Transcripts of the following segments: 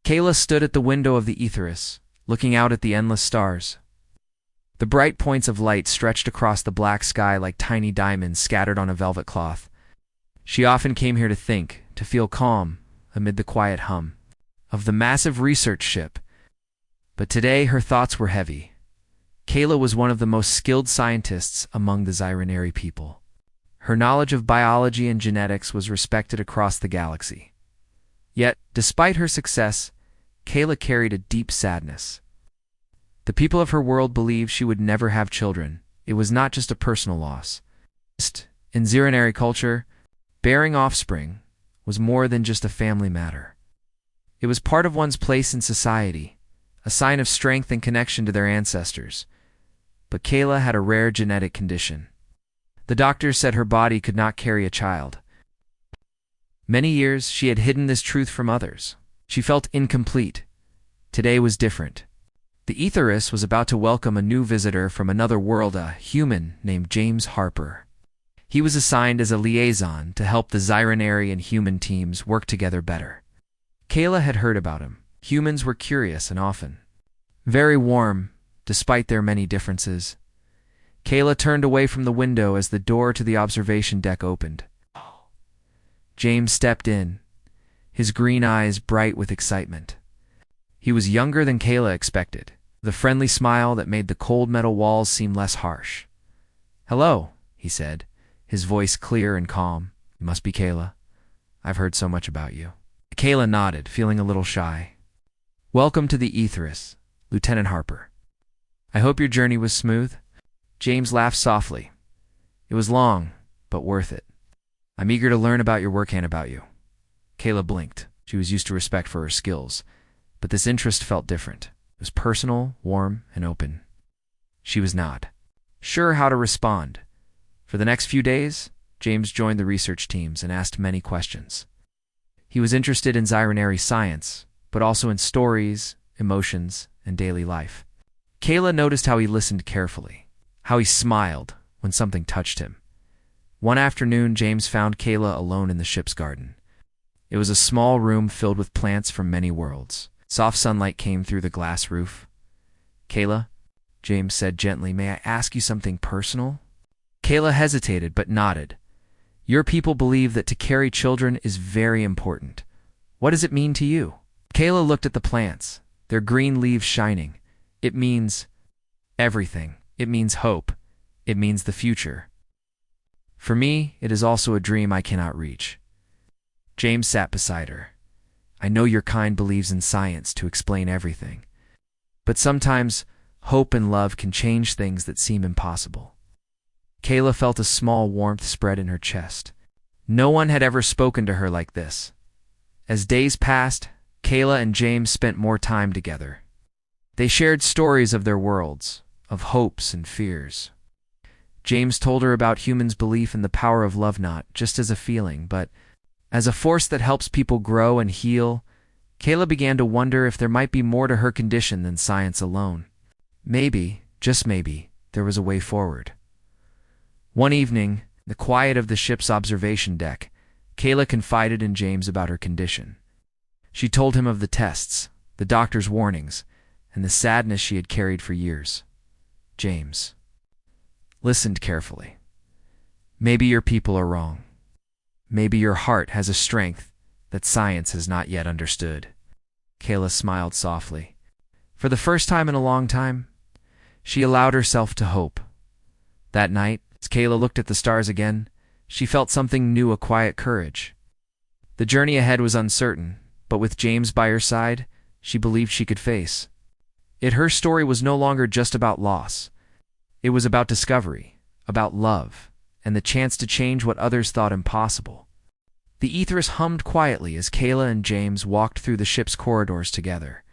Kayla stood at the window of the Aetheris, looking out at the endless stars. The bright points of light stretched across the black sky like tiny diamonds scattered on a velvet cloth. She often came here to think, to feel calm, amid the quiet hum of the massive research ship. But today her thoughts were heavy. Kayla was one of the most skilled scientists among the Zyronary people. Her knowledge of biology and genetics was respected across the galaxy. Yet, despite her success, Kayla carried a deep sadness. The people of her world believed she would never have children. It was not just a personal loss. In Zyronary culture, bearing offspring was more than just a family matter. It was part of one's place in society, a sign of strength and connection to their ancestors. But Kayla had a rare genetic condition. The doctors said her body could not carry a child. Many years she had hidden this truth from others. She felt incomplete. Today was different. The Aetheris was about to welcome a new visitor from another world, a human named James Harper. He was assigned as a liaison to help the Zyronary and human teams work together better. Kayla had heard about him. Humans were curious and often very warm, despite their many differences. Kayla turned away from the window as the door to the observation deck opened. James stepped in, his green eyes bright with excitement. He was younger than Kayla expected, with a friendly smile that made the cold metal walls seem less harsh. "Hello," he said, his voice clear and calm. "You must be Kayla. I've heard so much about you." Kayla nodded, feeling a little shy. "Welcome to the Aetheris, Lieutenant Harper. I hope your journey was smooth." James laughed softly. "It was long, but worth it. I'm eager to learn about your work and about you." Kayla blinked. She was used to respect for her skills, but this interest felt different. It was personal, warm, and open. She was not sure how to respond. For the next few days, James joined the research teams and asked many questions. He was interested in Zyronary science, but also in stories, emotions, and daily life. Kayla noticed how he listened carefully, how he smiled when something touched him. One afternoon, James found Kayla alone in the ship's garden. It was a small room filled with plants from many worlds. Soft sunlight came through the glass roof. "Kayla," James said gently, "may I ask you something personal?" Kayla hesitated but nodded. "Your people believe that to carry children is very important. What does it mean to you?" Kayla looked at the plants, their green leaves shining. "It means everything. It means hope. It means the future. For me, it is also a dream I cannot reach." James sat beside her. "I know your kind believes in science to explain everything. But sometimes, hope and love can change things that seem impossible." Kayla felt a small warmth spread in her chest. No one had ever spoken to her like this. As days passed, Kayla and James spent more time together. They shared stories of their worlds, of hopes and fears. James told her about humans' belief in the power of love, not just as a feeling, but as a force that helps people grow and heal. Kayla began to wonder if there might be more to her condition than science alone. Maybe, just maybe, there was a way forward. One evening, in the quiet of the ship's observation deck, Kayla confided in James about her condition. She told him of the tests, the doctor's warnings, and the sadness she had carried for years. James listened carefully. "Maybe your people are wrong. Maybe your heart has a strength that science has not yet understood." Kayla smiled softly. For the first time in a long time, she allowed herself to hope. That night, as Kayla looked at the stars again, she felt something new, a quiet courage. The journey ahead was uncertain, but with James by her side, she believed she could face it. Her story was no longer just about loss. It was about discovery, about love, and the chance to change what others thought impossible. The Aetheris hummed quietly as Kayla and James walked through the ship's corridors together.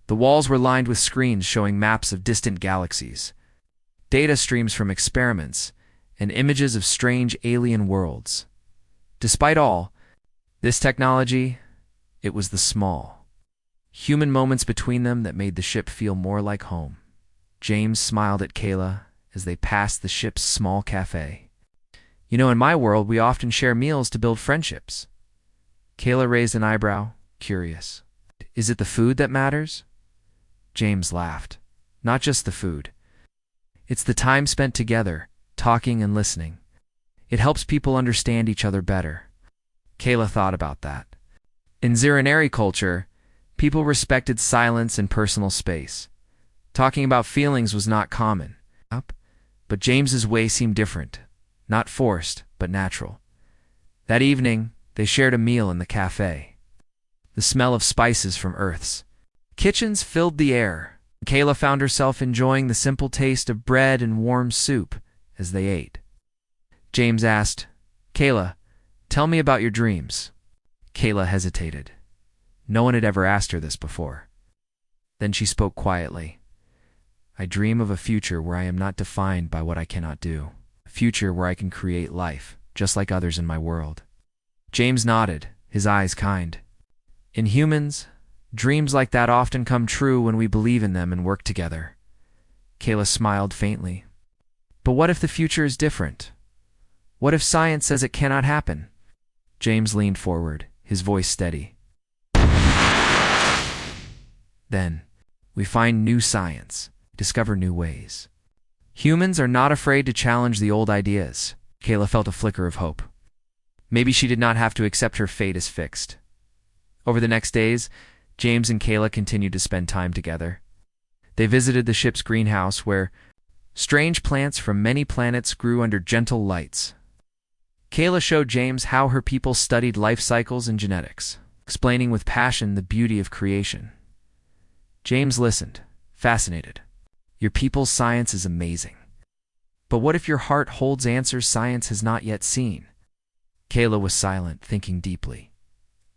The walls were lined with screens showing maps of distant galaxies, data streams from experiments, and images of strange alien worlds. Despite all this technology, it was the small, human moments between them that made the ship feel more like home. James smiled at Kayla as they passed the ship's small cafe. "You know, in my world, we often share meals to build friendships." Kayla raised an eyebrow, curious. is it the food that matters? James laughed. Not just the food. It's the time spent together, talking and listening. It helps people understand each other better. Kayla thought about that. In Zirinari culture, people respected silence and personal space. Talking about feelings was not common. But James's way seemed different. Not forced, but natural. That evening, they shared a meal in the cafe. The smell of spices from Earth's kitchens filled the air. Kayla found herself enjoying the simple taste of bread and warm soup as they ate. James asked, "Kayla, tell me about your dreams." Kayla hesitated. No one had ever asked her this before. Then she spoke quietly. "I dream of a future where I am not defined by what I cannot do. A future where I can create life, just like others in my world." James nodded, his eyes kind. In humans, dreams like that often come true when we believe in them and work together. Kayla smiled faintly. But what if the future is different? What if science says it cannot happen? James leaned forward, his voice steady. Then, we find new science, discover new ways. Humans are not afraid to challenge the old ideas. Kayla felt a flicker of hope. Maybe she did not have to accept her fate as fixed. Over the next days, James and Kayla continued to spend time together. They visited the ship's greenhouse where strange plants from many planets grew under gentle lights. Kayla showed James how her people studied life cycles and genetics, explaining with passion the beauty of creation. James listened, fascinated. Your people's science is amazing. But what if your heart holds answers science has not yet seen? Kayla was silent, thinking deeply.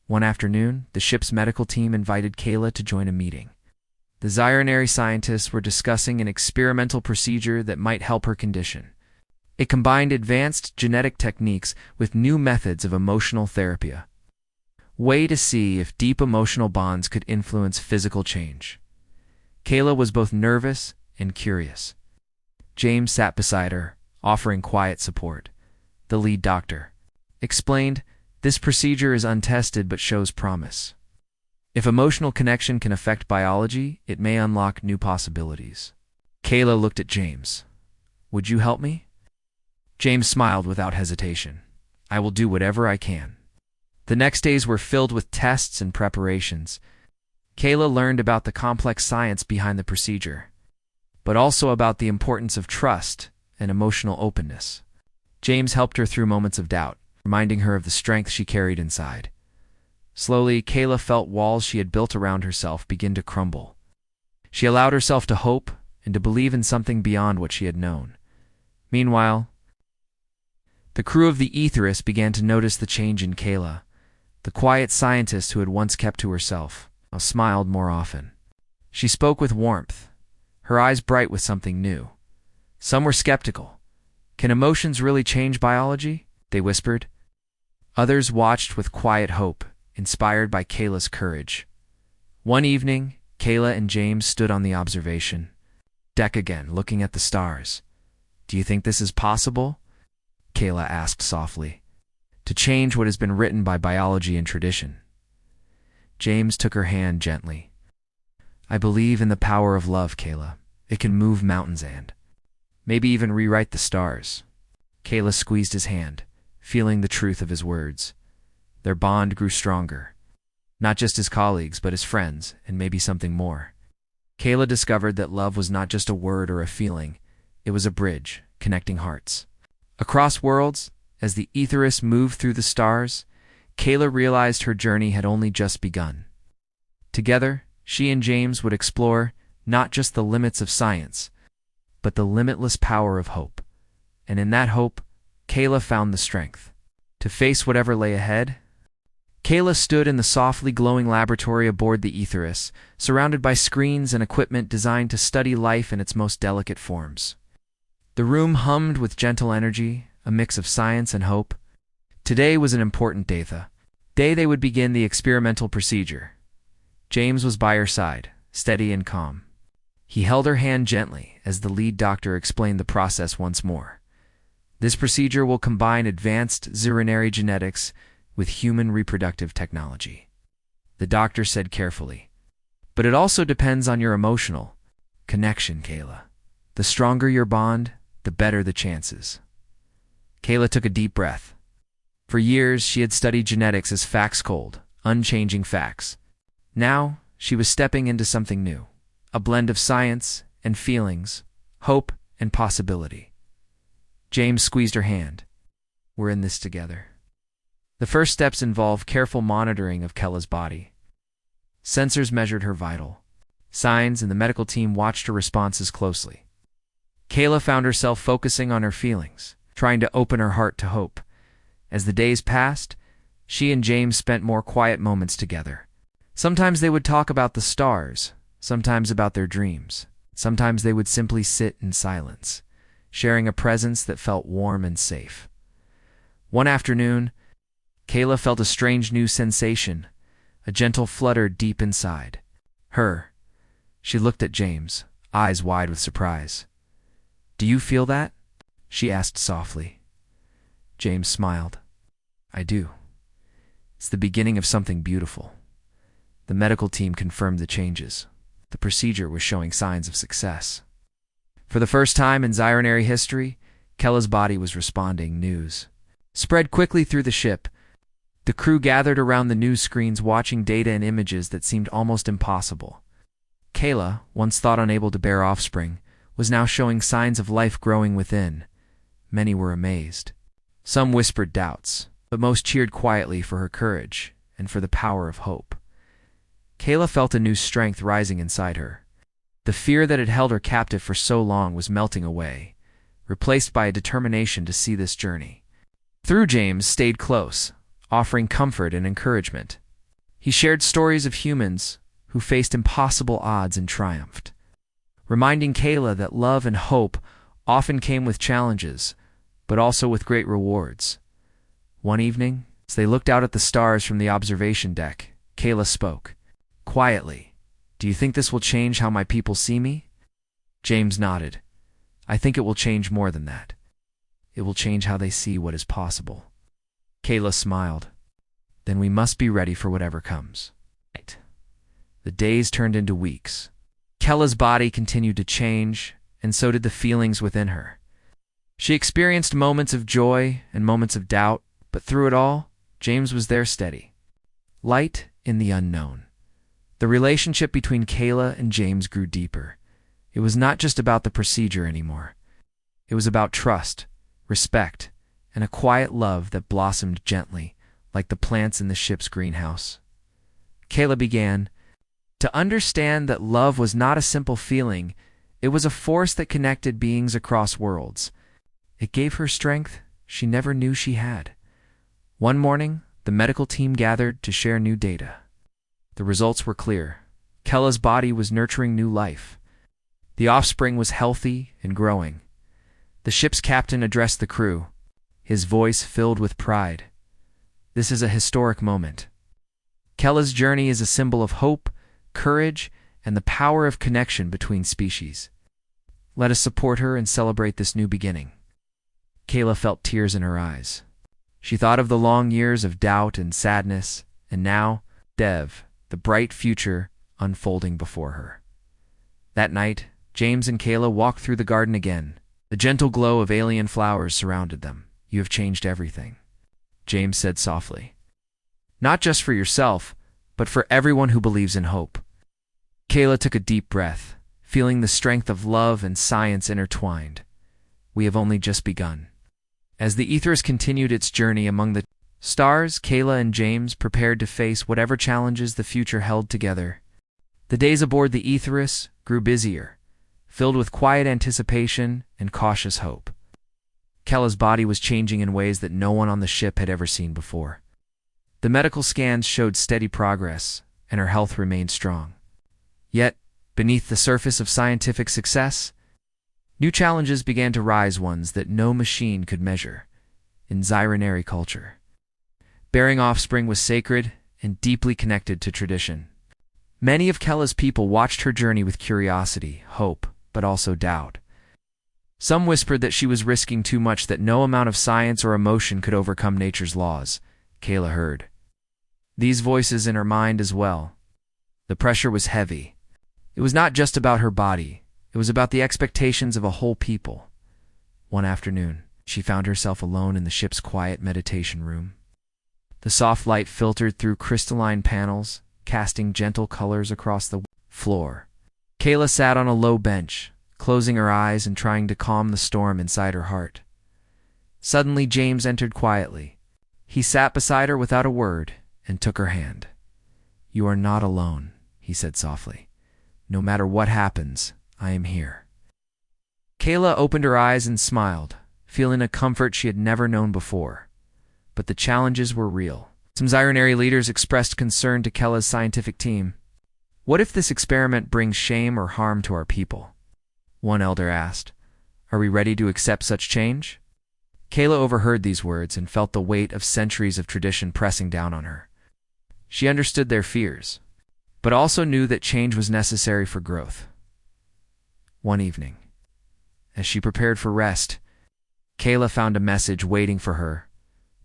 One afternoon, the ship's medical team invited Kayla to join a meeting. The Zirinari scientists were discussing an experimental procedure that might help her condition. It combined advanced genetic techniques with new methods of emotional therapy. Way to see if deep emotional bonds could influence physical change. Kayla was both nervous and curious. James sat beside her, offering quiet support. The lead doctor explained, "This procedure is untested but shows promise. If emotional connection can affect biology, it may unlock new possibilities." Kayla looked at James. "Would you help me?" James smiled without hesitation. "I will do whatever I can." The next days were filled with tests and preparations. Kayla learned about the complex science behind the procedure, but also about the importance of trust and emotional openness. James helped her through moments of doubt, reminding her of the strength she carried inside. Slowly, Kayla felt walls she had built around herself begin to crumble. She allowed herself to hope and to believe in something beyond what she had known. Meanwhile, the crew of the Aetheris began to notice the change in Kayla. The quiet scientist who had once kept to herself now smiled more often. She spoke with warmth, her eyes bright with something new. Some were skeptical. "Can emotions really change biology?" they whispered. Others watched with quiet hope, inspired by Kayla's courage. One evening, Kayla and James stood on the observation deck again, looking at the stars. "Do you think this is possible?" Kayla asked softly. "To change what has been written by biology and tradition." James took her hand gently. "I believe in the power of love, Kayla. It can move mountains and maybe even rewrite the stars." Kayla squeezed his hand, feeling the truth of his words. Their bond grew stronger, not just as colleagues, but as friends, and maybe something more. Kayla discovered that love was not just a word or a feeling, it was a bridge, connecting hearts. Across worlds, as the Aetheris moved through the stars, Kayla realized her journey had only just begun. Together, she and James would explore not just the limits of science, but the limitless power of hope. And in that hope, Kayla found the strength to face whatever lay ahead. Kayla stood in the softly glowing laboratory aboard the Aetheris, surrounded by screens and equipment designed to study life in its most delicate forms. The room hummed with gentle energy, a mix of science and hope. Today was an important day they would begin the experimental procedure. James was by her side, steady and calm. He held her hand gently as the lead doctor explained the process once more. This procedure will combine advanced Zirinari genetics with human reproductive technology. The doctor said carefully, But it also depends on your emotional connection, Kayla. The stronger your bond, the better the chances. Kayla took a deep breath. For years, she had studied genetics as facts cold, unchanging facts. Now, she was stepping into something new, a blend of science and feelings, hope and possibility. James squeezed her hand. We're in this together. The first steps involved careful monitoring of Kayla's body. Sensors measured her vital signs, and the medical team watched her responses closely. Kayla found herself focusing on her feelings, trying to open her heart to hope. As the days passed, she and James spent more quiet moments together. Sometimes they would talk about the stars, sometimes about their dreams. Sometimes they would simply sit in silence, sharing a presence that felt warm and safe. One afternoon, Kayla felt a strange new sensation, a gentle flutter deep inside her. She looked at James, eyes wide with surprise. "Do you feel that?" she asked softly. James smiled. "I do. It's the beginning of something beautiful." The medical team confirmed the changes. The procedure was showing signs of success. For the first time in Zyronary history, Kayla's body was responding. News spread quickly through the ship. The crew gathered around the news screens watching data and images that seemed almost impossible. Kayla, once thought unable to bear offspring, was now showing signs of life growing within. Many were amazed. Some whispered doubts, but most cheered quietly for her courage and for the power of hope. Kayla felt a new strength rising inside her. The fear that had held her captive for so long was melting away, replaced by a determination to see this journey through. James stayed close, offering comfort and encouragement. He shared stories of humans who faced impossible odds and triumphed, reminding Kayla that love and hope often came with challenges, but also with great rewards. One evening, as they looked out at the stars from the observation deck, Kayla spoke quietly. "Do you think this will change how my people see me?" James nodded. "I think it will change more than that. It will change how they see what is possible." Kayla smiled. "Then we must be ready for whatever comes." The days turned into weeks. Kayla's body continued to change, and so did the feelings within her. She experienced moments of joy and moments of doubt, but through it all, James was there steady. Light in the unknown. The relationship between Kayla and James grew deeper. It was not just about the procedure anymore. It was about trust, respect, and a quiet love that blossomed gently, like the plants in the ship's greenhouse. Kayla began to understand that love was not a simple feeling. It was a force that connected beings across worlds. It gave her strength she never knew she had. One morning, the medical team gathered to share new data. The results were clear. Kayla's body was nurturing new life. The offspring was healthy and growing. The ship's captain addressed the crew, his voice filled with pride. "This is a historic moment. Kayla's journey is a symbol of hope, courage, and the power of connection between species. Let us support her and celebrate this new beginning." Kayla felt tears in her eyes. She thought of the long years of doubt and sadness, and now, the bright future unfolding before her. That night, James and Kayla walked through the garden again. The gentle glow of alien flowers surrounded them. "You have changed everything," James said softly. "Not just for yourself, but for everyone who believes in hope." Kayla took a deep breath, feeling the strength of love and science intertwined. We have only just begun. As the Aetherius continued its journey among the stars, Kayla and James prepared to face whatever challenges the future held together. The days aboard the Aetherius grew busier, filled with quiet anticipation and cautious hope. Kayla's body was changing in ways that no one on the ship had ever seen before. The medical scans showed steady progress, and her health remained strong. Yet, beneath the surface of scientific success, new challenges began to rise, ones that no machine could measure. In Zyronary culture, bearing offspring was sacred and deeply connected to tradition. Many of Kayla's people watched her journey with curiosity, hope, but also doubt. Some whispered that she was risking too much, that no amount of science or emotion could overcome nature's laws. Kayla heard these voices in her mind as well. The pressure was heavy. It was not just about her body. It was about the expectations of a whole people. One afternoon, she found herself alone in the ship's quiet meditation room. The soft light filtered through crystalline panels, casting gentle colors across the floor. Kayla sat on a low bench, closing her eyes and trying to calm the storm inside her heart. Suddenly, James entered quietly. He sat beside her without a word and took her hand. "You are not alone," he said softly. "No matter what happens, I am here." Kayla opened her eyes and smiled, feeling a comfort she had never known before. But the challenges were real. Some Xirenary leaders expressed concern to Kayla's scientific team. "What if this experiment brings shame or harm to our people?" One elder asked. "Are we ready to accept such change?" Kayla overheard these words and felt the weight of centuries of tradition pressing down on her. She understood their fears, but also knew that change was necessary for growth. One evening, as she prepared for rest, Kayla found a message waiting for her.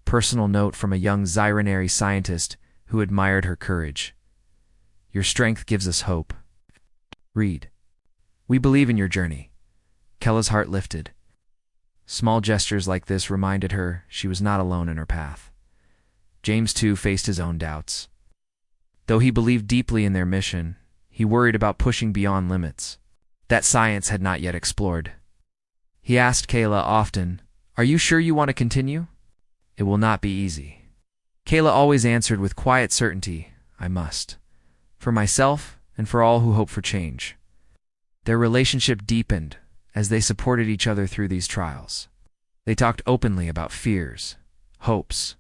Personal note from a young Xirenary scientist who admired her courage. "Your strength gives us hope. Read. We believe in your journey." Kayla's heart lifted. Small gestures like this reminded her she was not alone in her path. James, too, faced his own doubts. Though he believed deeply in their mission, he worried about pushing beyond limits that science had not yet explored. He asked Kayla often, "Are you sure you want to continue?" "It will not be easy." Kayla always answered with quiet certainty, "I must. For myself and for all who hope for change." Their relationship deepened as they supported each other through these trials. They talked openly about fears, hopes.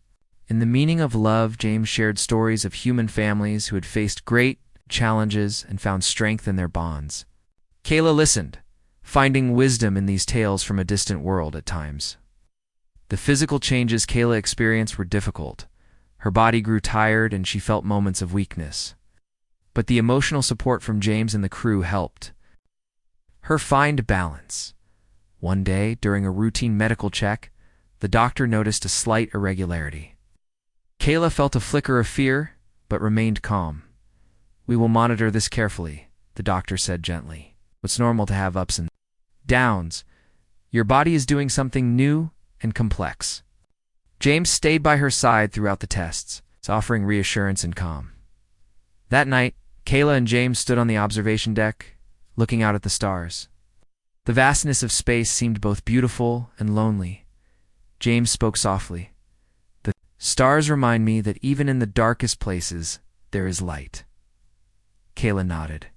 In the meaning of love, James shared stories of human families who had faced great challenges and found strength in their bonds. Kayla listened, finding wisdom in these tales from a distant world at times. The physical changes Kayla experienced were difficult. Her body grew tired and she felt moments of weakness. But the emotional support from James and the crew helped her find balance. One day, during a routine medical check, the doctor noticed a slight irregularity. Kayla felt a flicker of fear, but remained calm. "We will monitor this carefully," the doctor said gently. "It's normal to have ups and downs. Your body is doing something new and complex." James stayed by her side throughout the tests, offering reassurance and calm. That night, Kayla and James stood on the observation deck, looking out at the stars. The vastness of space seemed both beautiful and lonely. James spoke softly. "The stars remind me that even in the darkest places, there is light." Kayla nodded,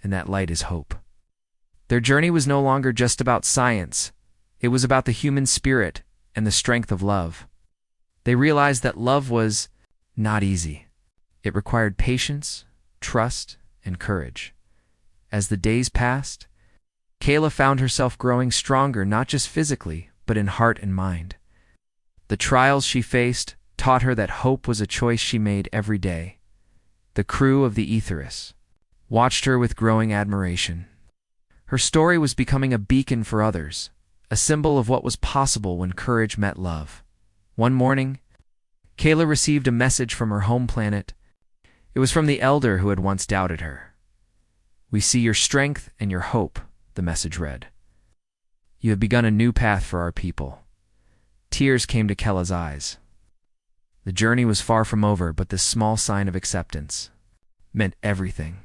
"And that light is hope." Their journey was no longer just about science. It was about the human spirit and the strength of love. They realized that love was not easy. It required patience, trust, and courage. As the days passed, Kayla found herself growing stronger not just physically, but in heart and mind. The trials she faced taught her that hope was a choice she made every day. The crew of the Aetheris watched her with growing admiration. Her story was becoming a beacon for others, a symbol of what was possible when courage met love. One morning, Kayla received a message from her home planet. It was from the elder who had once doubted her. "We see your strength and your hope," the message read. "You have begun a new path for our people." Tears came to Kayla's eyes. The journey was far from over, but this small sign of acceptance meant everything.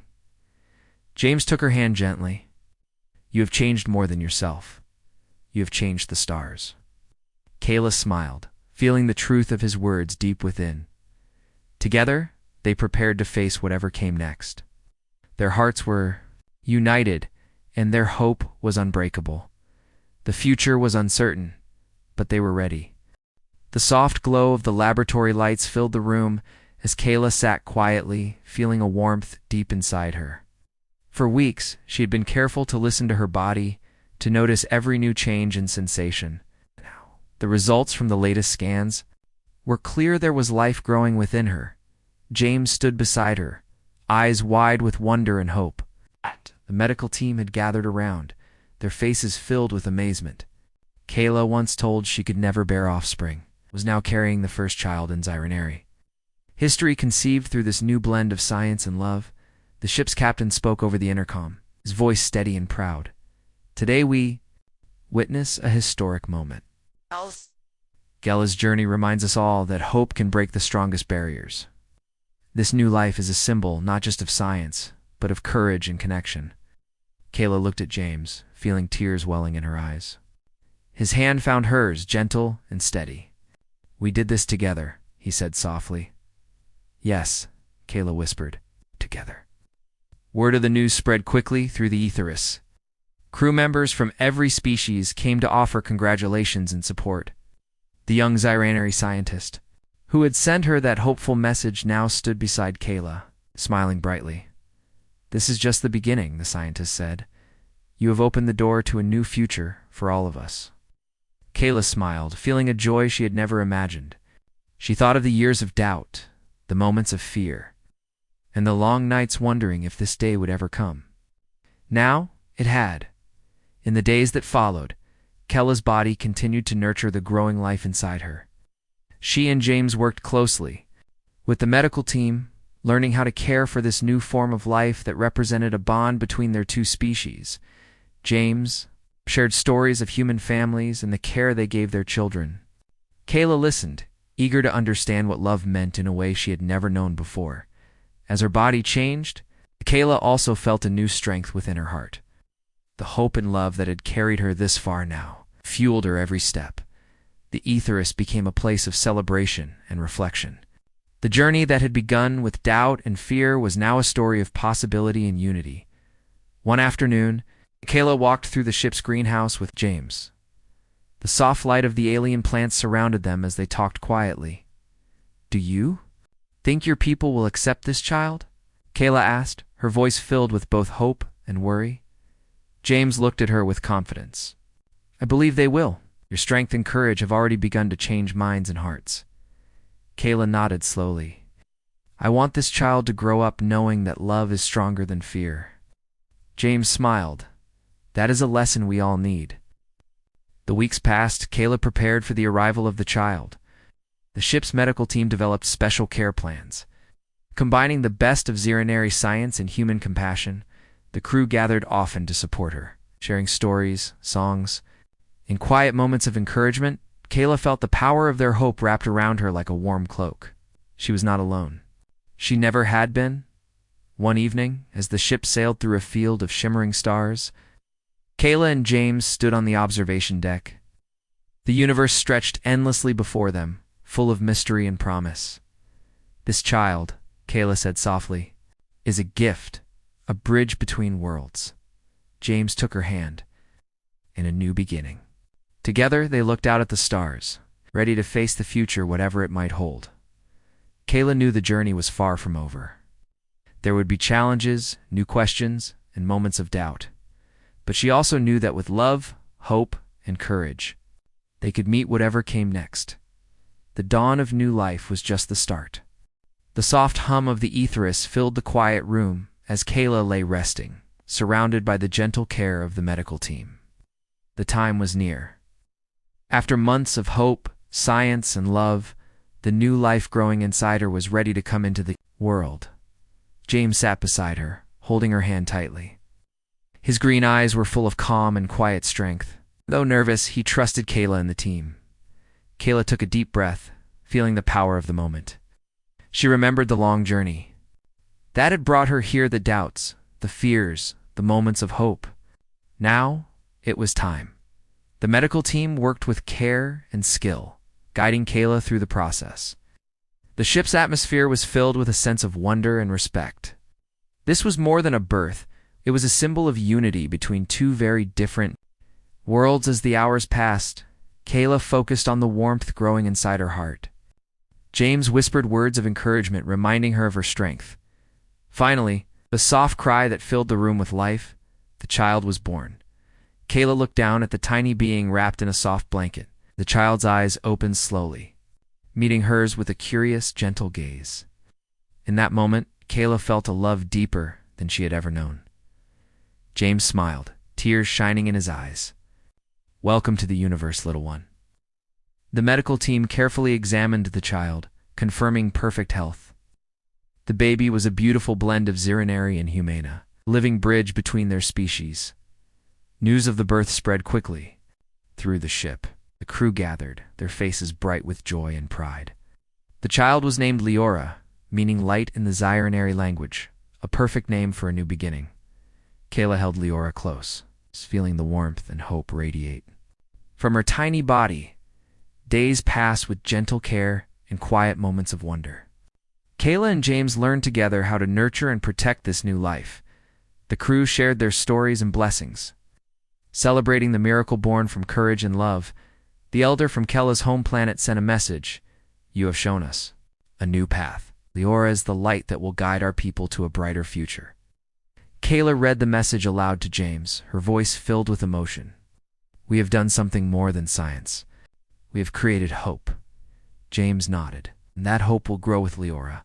James took her hand gently. "You have changed more than yourself. You have changed the stars." Kayla smiled, feeling the truth of his words deep within. Together, they prepared to face whatever came next. Their hearts were united, and their hope was unbreakable. The future was uncertain, but they were ready. The soft glow of the laboratory lights filled the room as Kayla sat quietly, feeling a warmth deep inside her. For weeks, she had been careful to listen to her body, to notice every new change and sensation. The results from the latest scans were clear. There was life growing within her. James stood beside her, eyes wide with wonder and hope. The medical team had gathered around, their faces filled with amazement. Kayla, once told she could never bear offspring, was now carrying the first child in Xirenary. History conceived through this new blend of science and love. The ship's captain spoke over the intercom, his voice steady and proud. Today we witness a historic moment. Gela's journey reminds us all that hope can break the strongest barriers. This new life is a symbol not just of science, but of courage and connection. Kayla looked at James, feeling tears welling in her eyes. His hand found hers, gentle and steady. We did this together, he said softly. Yes, Kayla whispered, together. Word of the news spread quickly through the Aetherus. Crew members from every species came to offer congratulations and support. The young Zyranary scientist, who had sent her that hopeful message, now stood beside Kayla, smiling brightly. This is just the beginning, the scientist said. You have opened the door to a new future for all of us. Kayla smiled, feeling a joy she had never imagined. She thought of the years of doubt, the moments of fear, and the long nights wondering if this day would ever come. Now it had. In the days that followed, Kayla's body continued to nurture the growing life inside her. She and James worked closely with the medical team, learning how to care for this new form of life that represented a bond between their two species. James shared stories of human families and the care they gave their children. Kayla listened, eager to understand what love meant in a way she had never known before. As her body changed, Kayla also felt a new strength within her heart. The hope and love that had carried her this far now fueled her every step. The Aetherus became a place of celebration and reflection. The journey that had begun with doubt and fear was now a story of possibility and unity. One afternoon, Kayla walked through the ship's greenhouse with James. The soft light of the alien plants surrounded them as they talked quietly. Do you think your people will accept this child? Kayla asked, her voice filled with both hope and worry. James looked at her with confidence. I believe they will. Your strength and courage have already begun to change minds and hearts. Kayla nodded slowly. I want this child to grow up knowing that love is stronger than fear. James smiled. That is a lesson we all need. The weeks passed. Kayla prepared for the arrival of the child. The ship's medical team developed special care plans. Combining the best of Zyranary science and human compassion, the crew gathered often to support her, sharing stories, songs. In quiet moments of encouragement, Kayla felt the power of their hope wrapped around her like a warm cloak. She was not alone. She never had been. One evening, as the ship sailed through a field of shimmering stars, Kayla and James stood on the observation deck. The universe stretched endlessly before them, full of mystery and promise. This child, Kayla said softly, is a gift, a bridge between worlds. James took her hand. In a new beginning. Together, they looked out at the stars, ready to face the future, whatever it might hold. Kayla knew the journey was far from over. There would be challenges, new questions, and moments of doubt. But she also knew that with love, hope, and courage, they could meet whatever came next. The dawn of new life was just the start. The soft hum of the Aetherus filled the quiet room as Kayla lay resting, surrounded by the gentle care of the medical team. The time was near. After months of hope, science, and love, the new life growing inside her was ready to come into the world. James sat beside her, holding her hand tightly. His green eyes were full of calm and quiet strength. Though nervous, he trusted Kayla and the team. Kayla took a deep breath, feeling the power of the moment. She remembered the long journey. That had brought her here, the doubts, the fears, the moments of hope. Now, it was time. The medical team worked with care and skill, guiding Kayla through the process. The ship's atmosphere was filled with a sense of wonder and respect. This was more than a birth. It was a symbol of unity between two very different worlds. As the hours passed, Kayla focused on the warmth growing inside her heart. James whispered words of encouragement, reminding her of her strength. Finally, the soft cry that filled the room with life, the child was born. Kayla looked down at the tiny being wrapped in a soft blanket. The child's eyes opened slowly, meeting hers with a curious, gentle gaze. In that moment, Kayla felt a love deeper than she had ever known. James smiled, tears shining in his eyes. Welcome to the universe, little one. The medical team carefully examined the child, confirming perfect health. The baby was a beautiful blend of Zirinari and Humana, a living bridge between their species. News of the birth spread quickly through the ship. The crew gathered, their faces bright with joy and pride. The child was named Leora, meaning light in the Zirinari language, a perfect name for a new beginning. Kayla held Leora close, feeling the warmth and hope radiate. From her tiny body, days passed with gentle care and quiet moments of wonder. Kayla and James learned together how to nurture and protect this new life. The crew shared their stories and blessings. Celebrating the miracle born from courage and love, the elder from Kela's home planet sent a message. You have shown us a new path. Leora is the light that will guide our people to a brighter future. Kayla read the message aloud to James, her voice filled with emotion. We have done something more than science. We have created hope. James nodded, and that hope will grow with Leora.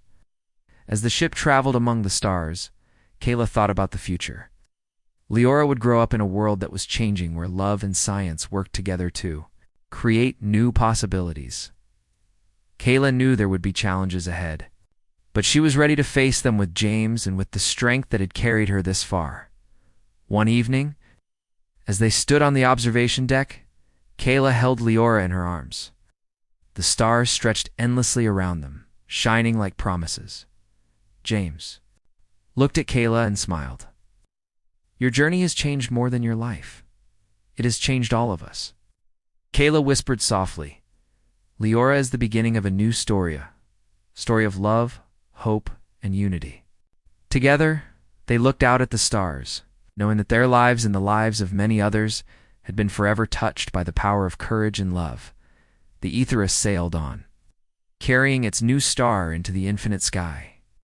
As the ship traveled among the stars, Kayla thought about the future. Leora would grow up in a world that was changing, where love and science worked together to create new possibilities. Kayla knew there would be challenges ahead, but she was ready to face them with James and with the strength that had carried her this far. One evening, as they stood on the observation deck, Kayla held Leora in her arms. The stars stretched endlessly around them, shining like promises. James looked at Kayla and smiled. Your journey has changed more than your life. It has changed all of us. Kayla whispered softly, Leora is the beginning of a new story of love, hope, and unity. Together, they looked out at the stars, knowing that their lives and the lives of many others had been forever touched by the power of courage and love. The Aetheris sailed on, carrying its new star into the infinite sky.